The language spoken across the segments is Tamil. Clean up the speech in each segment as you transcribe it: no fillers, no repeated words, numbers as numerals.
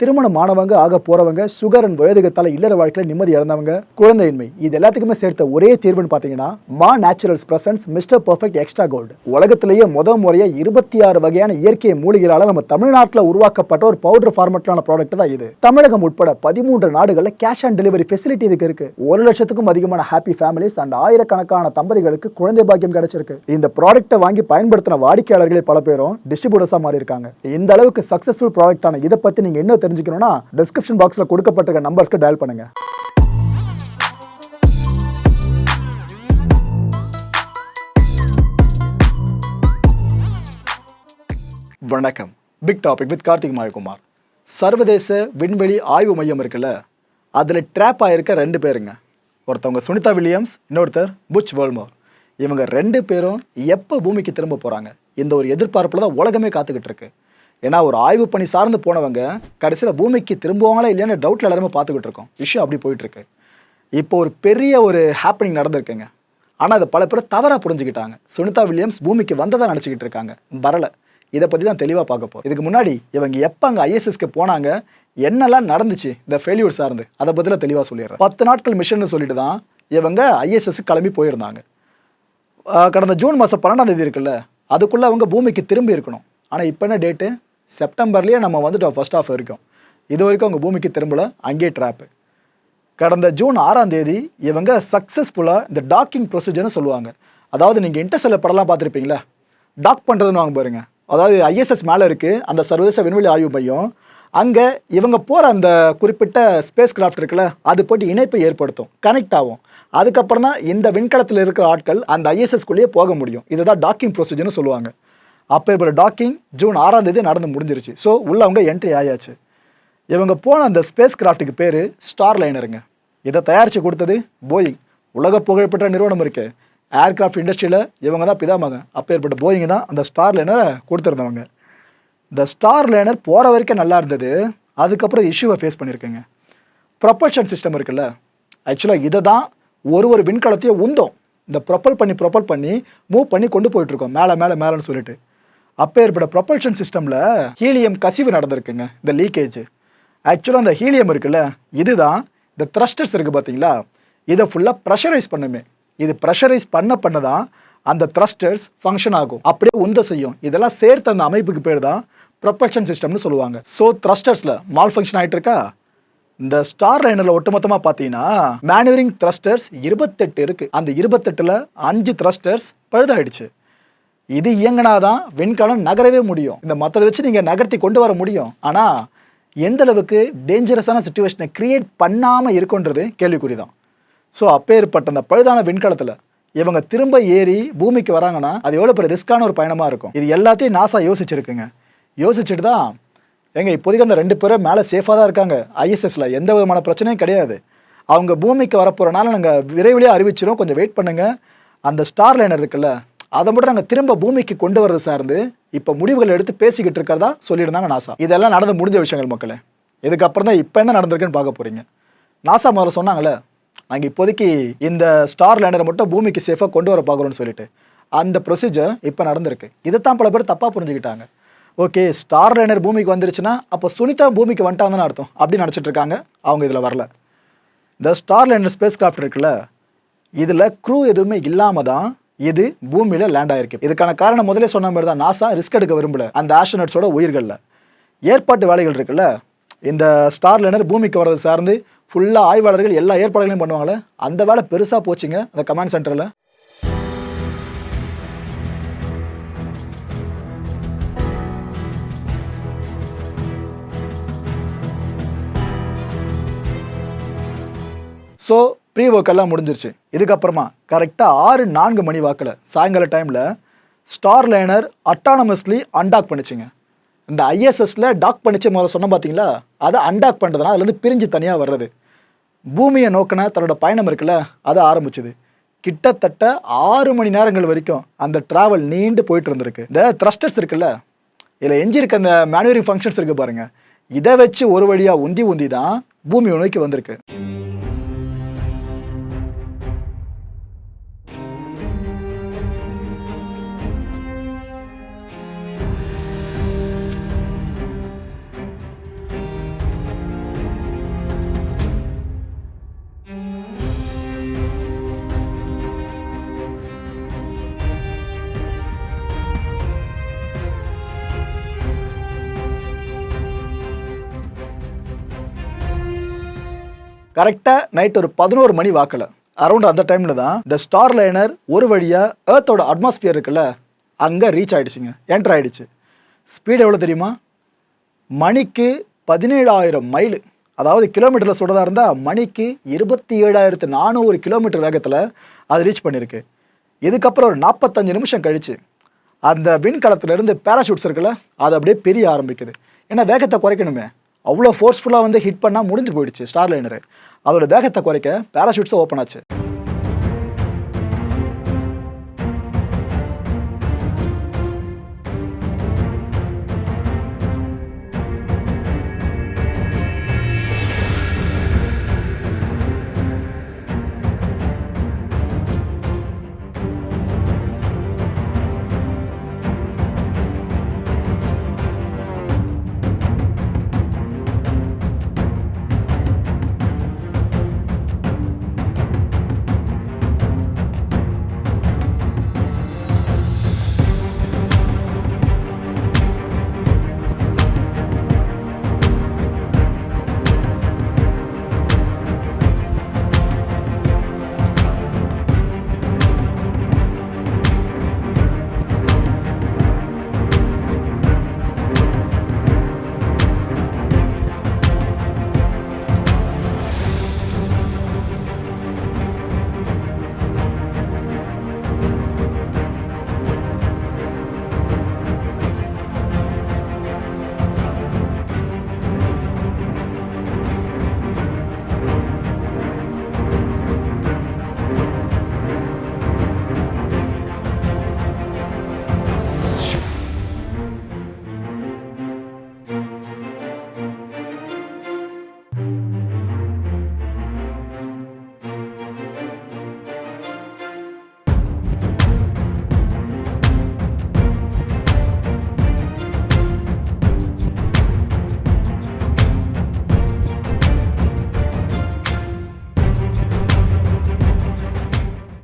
திருமணமானவங்க ஆக போறவங்க சுகர் அண்ட் வயதுகத்தால இல்லற வாழ்க்கையில நிம்மதி இழந்தவங்க குழந்தையின்மை இது எல்லாத்துக்குமே சேர்த்த ஒரே தீர்வுன்னு பாத்தீங்கன்னா மா naturals presents mister perfect extra gold. உலகத்திலேயே முறையா 26 வகையான இயற்கை மூலிகளால நம்ம தமிழ்நாட்டில் உருவாக்கப்பட்ட ஒரு பவுடர் ஃபார்மட்லான ப்ராடக்ட் தான் இது. தமிழகம் உட்பட 13 நாடுகள்ல கேஷ் ஆன் டெலிவரி ஃபெசிலிட்டி இதுக்கு இருக்கு. 1 லட்சத்துக்கும் அதிகமான ஹாப்பி ஃபேமிலிஸ் அண்ட் ஆயிரக்கணக்கான தம்பதிகளுக்கு குழந்தை பாக்கியம் கிடைச்சிருக்கு. இந்த ப்ராடக்ட்டை வாங்கி பயன்படுத்தின வாடிக்கையாளர்களே பல பேரும் டிஸ்ட்ரிபியூட்டர்ஸா மாறி இருக்காங்க. இந்த அளவுக்கு சக்சஸ்ஃபுல் ப்ராடக்டான இதை பத்தி நீங்க என்ன தெரிஞ்சுக்கணும்னா டிஸ்கிரிப்ஷன் பாக்ஸ்ல கொடுக்கப்பட்டிருக்க நம்பர்ஸ்க்கு டயல் பண்ணுங்க. வணக்கம். Big topic with Karthik Mayakumar. சர்வதேச விண்வெளி ஆய்வு மையம் இருக்குல்ல, அதுல ட்ராப் ஆயிருக்க 2 பேருங்க. ஒருத்தவங்க சுனிதா வில்லியம்ஸ், இன்னொருத்தர் புச் வேர்ல்மோர். இவங்க 2 பேரும் எப்போ பூமிக்கு திரும்ப போறாங்க, இந்த ஒரு எதிர்பார்ப்புல தான் உலகமே காத்துக்கிட்டு இருக்கு. ஏன்னா ஒரு ஆய்வு பணி சார்ந்து போனவங்க கடைசியில் பூமிக்கு திரும்புவாங்களா இல்லையான்னு டவுட்டில் எல்லாருமே பார்த்துக்கிட்டு இருக்கோம். விஷயம் அப்படி போயிட்டுருக்கு. இப்போ ஒரு பெரிய ஒரு ஹாப்பனிங் நடந்திருக்குங்க. ஆனால் அதை பல பேர் தவறாக புரிஞ்சுக்கிட்டாங்க. சுனிதா வில்லியம்ஸ் பூமிக்கு வந்ததாக நினச்சிக்கிட்டு இருக்காங்க, வரலை. இதை பற்றி தான் தெளிவாக பார்க்க போகிறோம். இதுக்கு முன்னாடி இவங்க எப்போ அங்கே ஐஎஸ்எஸ்க்கு போனாங்க, என்னெல்லாம் நடந்துச்சு இந்த ஃபெயிலியூர் சார்ந்து, அதை பற்றிலாம் தெளிவாக சொல்லிடுறேன். 10 நாட்கள் மிஷன் சொல்லிட்டு தான் இவங்க ஐஎஸ்எஸ்க்கு கிளம்பி போயிருந்தாங்க. கடந்த ஜூன் மாதம் 12ஆம் தேதி இருக்குல்ல, அதுக்குள்ளே அவங்க பூமிக்கு திரும்பி இருக்கணும். ஆனால் இப்போ என்ன டேட்டு, செப்டம்பர்லேயே நம்ம வந்துட்டோம் ஃபர்ஸ்ட் ஆஃப் வரைக்கும். இது வரைக்கும் அவங்க பூமிக்கு திரும்பல, அங்கேயே ட்ராப்பு. கடந்த ஜூன் 6ஆம் தேதி இவங்க சக்ஸஸ்ஃபுல்லாக இந்த டாக்கிங் ப்ரொசீஜர்னு சொல்லுவாங்க. அதாவது நீங்கள் இன்டர்ஸ்டெல்லர் படம்லாம் பார்த்துருப்பீங்களா, டாக் பண்ணுறதுன்னு வாங்க பாருங்க. அதாவது ஐஎஸ்எஸ் மேலே இருக்குது அந்த சர்வதேச விண்வெளி ஆய்வு மையம். அங்கே இவங்க போகிற அந்த குறிப்பிட்ட ஸ்பேஸ் கிராஃப்ட் இருக்குல்ல, அது போய்ட்டு இணைப்பை ஏற்படுத்தும், கனெக்ட் ஆகும். அதுக்கப்புறம் தான் இந்த விண்கலத்தில் இருக்கிற ஆட்கள் அந்த ஐஎஸ்எஸ்குள்ளேயே போக முடியும். இதுதான் டாக்கிங் ப்ரொசீஜர்னு சொல்லுவாங்க. அப்போ இப்போ டாக்கிங் ஜூன் 6ஆம் தேதி நடந்து முடிஞ்சிருச்சு. ஸோ உள்ள அவங்க என்ட்ரி ஆயாச்சு. இவங்க போன அந்த ஸ்பேஸ் கிராஃப்ட்டுக்கு பேர் ஸ்டார் லைனருங்க. இதை தயாரித்து கொடுத்தது போயிங், உலக புகழ்பெற்ற நிறுவனம் இருக்குது. ஏர்கிராஃப்ட் இண்டஸ்ட்ரியில் இவங்க தான் பிதாமகன். அப்போ ஏற்பட்ட போயிங் தான் அந்த ஸ்டார் லைனரை கொடுத்துருந்தவங்க. இந்த ஸ்டார் லைனர் போகிற வரைக்கும் நல்லா இருந்தது. அதுக்கப்புறம் இஷ்யூவை ஃபேஸ் பண்ணியிருக்கேங்க. ப்ரொபல்ஷன் சிஸ்டம் இருக்குல்ல, ஆக்சுவலாக இதை தான் ஒரு விண்கலத்தையும் உந்தோம். இந்த ப்ரொப்பல் பண்ணி மூவ் பண்ணி கொண்டு போயிட்டுருக்கோம் மேலேன்னு சொல்லிட்டு. அப்போ ஏற்பட்ட ப்ரொபல்ஷன் சிஸ்டமில் ஹீலியம் கசிவு நடந்திருக்குங்க, இந்த லீக்கேஜ். ஆக்சுவலாக அந்த ஹீலியம் இருக்குல்ல, இதுதான் இந்த த்ரஸ்டர்ஸ் இருக்குது பார்த்தீங்களா, இதை ஃபுல்லாக ப்ரெஷரைஸ் பண்ணுமே. இது ப்ரெஷரைஸ் பண்ண தான் அந்த த்ரஸ்டர்ஸ் ஃபங்க்ஷன் ஆகும், அப்படியே உந்த செய்யும். இதெல்லாம் சேர்த்து அந்த அமைப்புக்கு பேர் தான் ப்ரொபல்ஷன் சிஸ்டம்னு சொல்லுவாங்க. ஸோ த்ரஸ்டர்ஸில் மால் ஃபங்க்ஷன் ஆகிட்டு இருக்கா. இந்த ஸ்டார் லைனரில் ஒட்டுமொத்தமாக பார்த்தீங்கன்னா மேனுவரிங் த்ரஸ்டர்ஸ் 28 இருக்குது. அந்த 28ல் 5 த்ரஸ்டர்ஸ் பழுதாயிடுச்சு. இது இயங்கினாதான் விண்கலம் நகரவே முடியும். இந்த மற்றதை வச்சு நீங்கள் நகர்த்தி கொண்டு வர முடியும். ஆனால் எந்த அளவுக்கு டேஞ்சரஸான சுச்சுவேஷனை கிரியேட் பண்ணாமல் இருக்குன்றது கேள்விக்குறி தான். ஸோ அப்பேற்பட்ட அந்த பழுதான விண்கலத்தில் இவங்க திரும்ப ஏறி பூமிக்கு வராங்கன்னா அது எவ்வளோ பெரிய ரிஸ்க்கான ஒரு பயணமாக இருக்கும். இது எல்லாத்தையும் நாசா யோசிச்சுருக்குங்க. யோசிச்சுட்டு தான் இப்போதைக்கு அந்த 2 பேரும் மேலே சேஃபாக தான் இருக்காங்க. ஐஎஸ்எஸ்ல எந்த விதமான பிரச்சனையும் கிடையாது. அவங்க பூமிக்கு வரப்போகிறனால நாங்கள் விரைவிலே அறிவிச்சிடும், கொஞ்சம் வெயிட் பண்ணுங்கள். அந்த ஸ்டார் லைனர் இருக்குல்ல, அதை மட்டும் நாங்கள் திரும்ப பூமிக்கு கொண்டு வரது சார்ந்து இப்போ முடிவுகள் எடுத்து பேசிக்கிட்டு இருக்கிறதா சொல்லியிருந்தாங்க நாசா. இதெல்லாம் நடந்து முடிஞ்ச விஷயங்கள் மக்களே. இதுக்கப்புறம் தான் இப்போ என்ன நடந்திருக்குன்னு பார்க்க போகிறீங்க. நாசா முதல்ல சொன்னாங்களே, நாங்கள் இப்போதைக்கு இந்த ஸ்டார் லைனரை மட்டும் பூமிக்கு சேஃபாக கொண்டு வர பார்க்குறோன்னு சொல்லிட்டு அந்த ப்ரொசீஜர் இப்போ நடந்திருக்கு. இதைத்தான் பல பேர் தப்பாக புரிஞ்சுக்கிட்டாங்க. ஓகே, ஸ்டார் லைனர் பூமிக்கு வந்துருச்சுன்னா அப்போ சுனிதா பூமிக்கு வந்துட்டாங்கன்னு அர்த்தம் அப்படின்னு நினச்சிட்டு இருக்காங்க. அவங்க இதில் வரல. இந்த ஸ்டார் லைனர் ஸ்பேஸ் கிராஃப்ட் இருக்குல்ல, இதில் க்ரூ எதுவுமே இல்லாமல் தான் இது பூமியில் லேண்ட் ஆயிருக்கு. இதுக்கான காரணம் முதலே சொன்ன மாதிரி தான், நாசா ரிஸ்க் எடுக்க விரும்பல அந்த ஆஸ்ட்ரோனட்ஸோட உயிர்களில். ஏற்பாட்டு வேலைகள் இருக்குல்ல, இந்த ஸ்டார் லைனர் பூமிக்கு வர்றது சார்ந்து ஃபுல்லாக ஆய்வாளர்கள் எல்லா ஏற்பாடுகளையும் பண்ணுவாங்களே, அந்த வேலை பெருசாக போச்சுங்க அந்த கமாண்ட் சென்டரில். ஸோ ப்ரீ ஒர்க் எல்லாம் முடிஞ்சிருச்சு. இதுக்கப்புறமா கரெக்டாக 6:04 மணி வாக்கில் சாயங்கால டைமில் ஸ்டார் லைனர் அட்டானமஸ்லி அன்டாக் பண்ணிச்சுங்க. இந்த ஐஎஸ்எஸ்ல டாக் பண்ணிச்சு முதல்ல சொன்ன பார்த்தீங்களா, அதை அன்டாக் பண்ணுறதுனா அதுலேருந்து பிரிஞ்சு தனியாக வர்றது. பூமியை நோக்கின தன்னோட பயணம் இருக்குல்ல, அதை ஆரம்பிச்சுது. கிட்டத்தட்ட 6 மணி நேரங்கள் வரைக்கும் அந்த ட்ராவல் நீண்டு போயிட்டு இருந்திருக்கு. இந்த த்ரஸ்டர்ஸ் இருக்குல்ல, இதில் எஞ்சிருக்க அந்த மேனுவரிங் ஃபங்க்ஷன்ஸ் இருக்குது பாருங்கள், இதை வச்சு ஒரு வழியாக உந்தி தான் பூமியை நோக்கி வந்திருக்கு. கரெக்டாக நைட் ஒரு 11 மணி வாக்கில் அரௌண்ட் அந்த டைமில் தான் இந்த ஸ்டார் லைனர் ஒரு வழியாக ஏர்த்தோட அட்மாஸ்பியர் இருக்குல்ல அங்கே ரீச் ஆகிடுச்சிங்க, என்டர் ஆகிடுச்சு. ஸ்பீடு எவ்வளோ தெரியுமா? மணிக்கு 17,000 மைல், அதாவது கிலோமீட்டரில் சொல்கிறதா இருந்தால் மணிக்கு 27,400 கிலோமீட்டர் வேகத்தில் அது ரீச் பண்ணியிருக்கு. இதுக்கப்புறம் ஒரு 45 நிமிஷம் கழித்து அந்த விண்கலத்திலேருந்து பேராஷூட்ஸ் இருக்குல்ல அது அப்படியே பிரிய ஆரம்பிக்குது. ஏன்னா வேகத்தை குறைக்கணுமே, அவ்வளோ ஃபோர்ஸ்ஃபுல்லாக வந்து ஹிட் பண்ணால் முடிஞ்சு போயிடுச்சு ஸ்டார் லைனரு. அதோட வேகத்தை குறைக்க பேராஷூட்ஸை ஓப்பன் ஆச்சு.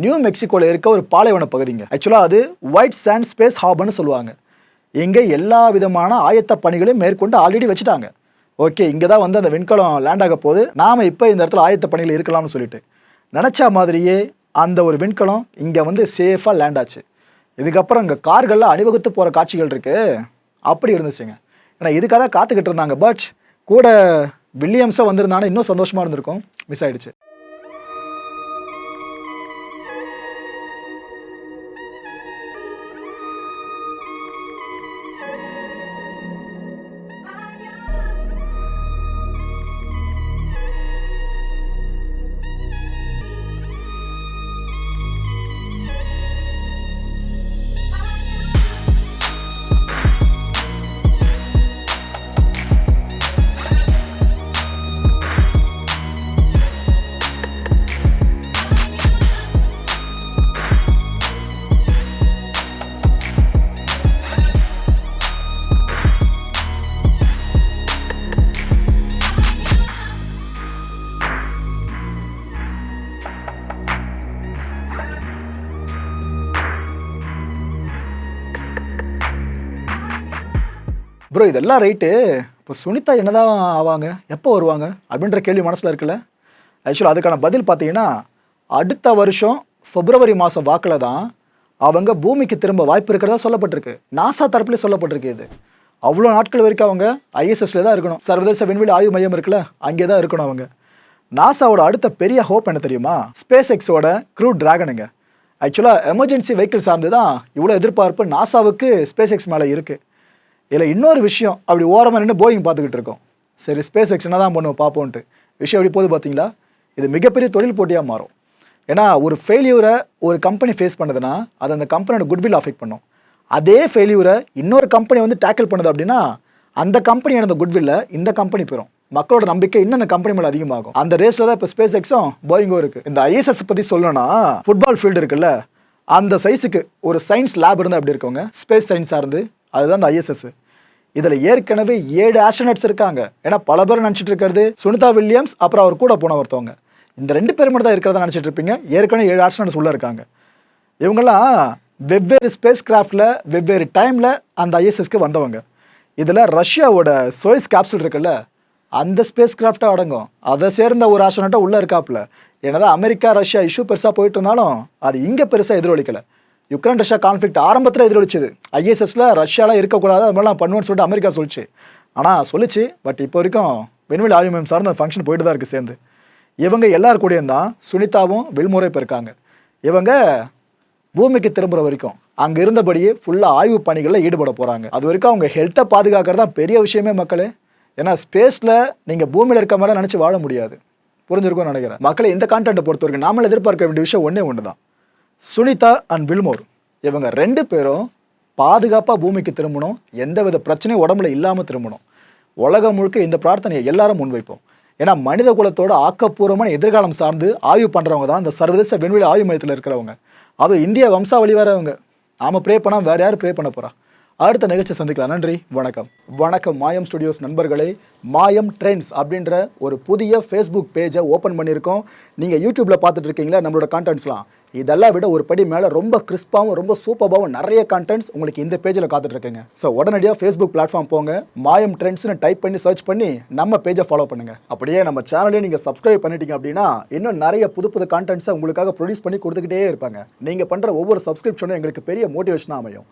நியூ மெக்சிகோவில் இருக்க ஒரு பாலைவன பகுதிங்க. ஆக்சுவலாக அது ஒயிட் சாண்ட் ஸ்பேஸ் ஹாப்னு சொல்லுவாங்க. இங்கே எல்லா விதமான ஆயத்த பணிகளையும் மேற்கொண்டு ஆல்ரெடி வச்சுட்டாங்க. ஓகே, இங்கே தான் வந்து அந்த விண்கலம் லேண்ட் ஆக போகுது, நாம் இப்போ இந்த இடத்துல ஆயத்த பணிகள் இருக்கலாம்னு சொல்லிட்டு நினச்ச மாதிரியே அந்த ஒரு விண்கலம் இங்கே வந்து சேஃபாக லேண்ட் ஆச்சு. இதுக்கப்புறம் இங்கே கார்கள்லாம் அணிவகுத்து போகிற காட்சிகள் இருக்குது, அப்படி இருந்துச்சுங்க. ஏன்னா இதுக்காக தான் காத்துக்கிட்டு இருந்தாங்க. பட் கூட வில்லியம்ஸாக வந்திருந்தானே இன்னும் சந்தோஷமாக இருந்திருக்கும், மிஸ் ஆகிடுச்சு. ப்ரோ இதெல்லாம் ரைட்டு, இப்போ சுனிதா என்னதான் ஆவாங்க, எப்போ வருவாங்க அப்படின்ற கேள்வி மனசில் இருக்குல்ல. ஆக்சுவலாக அதுக்கான பதில் பார்த்தீங்கன்னா அடுத்த வருஷம் பிப்ரவரி மாதம் வாக்கில் தான் அவங்க பூமிக்கு திரும்ப வாய்ப்பு இருக்கிறதா சொல்லப்பட்டிருக்கு. நாசா தரப்புலேயே சொல்லப்பட்டிருக்கு. இது அவ்வளோ நாட்கள் வரைக்கும் அவங்க ஐஎஸ்எஸ்ல தான் இருக்கணும், சர்வதேச விண்வெளி ஆய்வு மையம் இருக்குல்ல, அங்கே தான் இருக்கணும் அவங்க. நாசாவோட அடுத்த பெரிய ஹோப் என்ன தெரியுமா? ஸ்பேஸ் எக்ஸோட க்ரூ டிராகனுங்க. ஆக்சுவலாக எமர்ஜென்சி வெஹிக்கிள் சார்ந்து தான் இவ்வளோ எதிர்பார்ப்பு நாசாவுக்கு ஸ்பேஸ் எக்ஸ் மேலே இருக்குது. இதில் இன்னொரு விஷயம், அப்படி ஓரமாக நின்று போயிங் பார்த்துக்கிட்டு இருக்கோம். சரி ஸ்பேஸ் எக்ஸ் என்ன தான் பண்ணுவோம் பார்ப்போன்ட்டு. விஷயம் எப்படி போகுது பார்த்தீங்களா? இது மிகப்பெரிய தொழில் போட்டியாக மாறும். ஏன்னா ஒரு ஃபெயிலியூரை ஒரு கம்பெனி ஃபேஸ் பண்ணுதுன்னா அது அந்த கம்பெனியோட குட்வில் அஃபெக்ட் பண்ணும். அதே ஃபெயிலியூரை இன்னொரு கம்பெனி வந்து டேக்கிள் பண்ணுது அப்படின்னா அந்த கம்பெனியோட அந்த குட்வில்ல இந்த கம்பெனி பெறும். மக்களோட நம்பிக்கை இன்னும் அந்த கம்பெனி மேலே அதிகமாகும். அந்த ரேஸில் தான் இப்போ ஸ்பேஸ் எக்ஸும் போயிங்கும் இருக்குது. இந்த ஐஎஸ்எஸ் பற்றி சொல்லணும்னா ஃபுட்பால் ஃபீல்டு இருக்குல்ல, அந்த சைஸுக்கு ஒரு சயின்ஸ் லேப் இருந்தால் அப்படி இருக்கவங்க ஸ்பேஸ் சயின்ஸாக இருந்து, அதுதான் இந்த ஐஎஸ்எஸ். இதில் ஏற்கனவே 7 ஆஸ்ட்ரோனட்ஸ் இருக்காங்க. ஏன்னா பல பேர் நினச்சிட்டு இருக்கிறது சுனிதா வில்லியம்ஸ் அப்புறம் அவர் கூட போன ஒருத்தவங்க, இந்த 2 பேர் மட்டும் தான் இருக்கிறதா நினச்சிட்டு இருப்பீங்க. ஏற்கனவே 7 ஆஸ்ட்ரோனட்ஸ் உள்ளே இருக்காங்க. இவங்கெல்லாம் வெவ்வேறு ஸ்பேஸ் கிராஃப்டில் வெவ்வேறு டைமில் அந்த ஐஎஸ்எஸ்க்கு வந்தவங்க. இதில் ரஷ்யாவோட சோயிஸ் கேப்சூல் இருக்குல்ல, அந்த ஸ்பேஸ் கிராஃப்டாக அடங்கும். அதை சேர்ந்த ஒரு ஆஸ்ட்ரோனட்டாக உள்ளே இருக்காப்புல. என்னதான் அமெரிக்கா ரஷ்யா இஷ்யூ பெருசாக போயிட்டு இருந்தாலும் அது இங்கே பெருசாக எதிரொலிக்கலை. யுக்ரைன் ரஷ்யா கான்ஃப்ளிக்ட் ஆரம்பத்தில் எதிரொலிச்சுது. ஐஎஸ்எஸ்ல ரஷ்யாலாம் இருக்கக்கூடாது, அது மாதிரிலாம் பண்ணுவோன்னு சொல்லிட்டு அமெரிக்கா சொல்லிச்சு. ஆனால் சொல்லிச்சு, பட் இப்போ வரைக்கும் விண்வெளி ஆய்வு மையம் சார்ந்த ஃபங்க்ஷன் போயிட்டு தான் இருக்குது சேர்ந்து. இவங்க எல்லார் கூடயும் தான் சுனிதாவும் வில்மோரும் இப்போ இருக்காங்க. இவங்க பூமிக்கு திரும்புகிற வரைக்கும் அங்கே இருந்தபடியே ஃபுல்லாக ஆய்வு பணிகளில் ஈடுபட போகிறாங்க. அது வரைக்கும் அவங்க ஹெல்த்தை பாதுகாக்கிறது தான் பெரிய விஷயமே மக்களே. ஏன்னா ஸ்பேஸில் நீங்கள் பூமியில் இருக்க மாதிரி நினச்சி வாழ முடியாது. புரிஞ்சிருக்கும்னு நினைக்கிறேன். மக்களை இந்த கான்டென்ட்டை பொறுத்த வரைக்கும் நாமளும் எதிர்பார்க்க வேண்டிய விஷயம் ஒன்று தான். சுனிதா அண்ட் வில்மோர் இவங்க 2 பேரும் பாதுகாப்பாக பூமிக்கு திரும்பணும், எந்தவித பிரச்சனையும் உடம்புல இல்லாமல் திரும்பணும். உலகம் முழுக்க இந்த பிரார்த்தனையை எல்லாரும் முன்வைப்போம். ஏன்னா மனித குலத்தோட ஆக்கப்பூர்வமான எதிர்காலம் சார்ந்து ஆய்வு பண்ணுறவங்க தான் இந்த சர்வதேச விண்வெளி ஆய்வு மையத்தில் இருக்கிறவங்க. அதுவும் இந்திய வம்சாவளி வேறவங்க. நாம ப்ரே பண்ணால் வேறு யார் ப்ரே பண்ண போகிறா? அடுத்த நிகழ்ச்சி சந்திக்கலாம். நன்றி, வணக்கம். வணக்கம் மாயம் ஸ்டுடியோஸ் நண்பர்களே. மாயம் ட்ரெண்ட்ஸ் அப்படின்ற ஒரு புதிய ஃபேஸ்புக் பேஜை ஓப்பன் பண்ணியிருக்கோம். நீங்கள் யூடியூப்பில் பார்த்துட்டு இருக்கீங்களா நம்மளோட கான்டென்ட்ஸ்லாம். இதெல்லாம் விட ஒரு படி மேலே ரொம்ப கிறிஸ்பாகவும் ரொம்ப சூப்பராகவும் நிறைய கான்டென்ட்ஸ் உங்களுக்கு இந்த பேஜில் காத்துட்ருக்குங்க. ஸோ உடனடியாக ஃபேஸ்புக் பிளாட்ஃபார்ம் போங்க, மாயம் ட்ரெண்ட்ஸ்னு டைப் பண்ணி சர்ச் பண்ணி நம்ம பேஜை ஃபாலோ பண்ணுங்கள். அப்படியே நம்ம சேனலையும் நீங்கள் சப்ஸ்கிரைப் பண்ணிட்டீங்க அப்படின்னா இன்னும் நிறைய புது புது கான்டென்ட்ஸை உங்களுக்காக ப்ரொடியூஸ் பண்ணி கொடுத்துக்கிட்டே இருப்பாங்க. நீங்கள் பண்ணுற ஒவ்வொரு சப்ஸ்கிரிப்ஷனும் எங்களுக்கு பெரிய மோட்டிவேஷனாக அமையும்.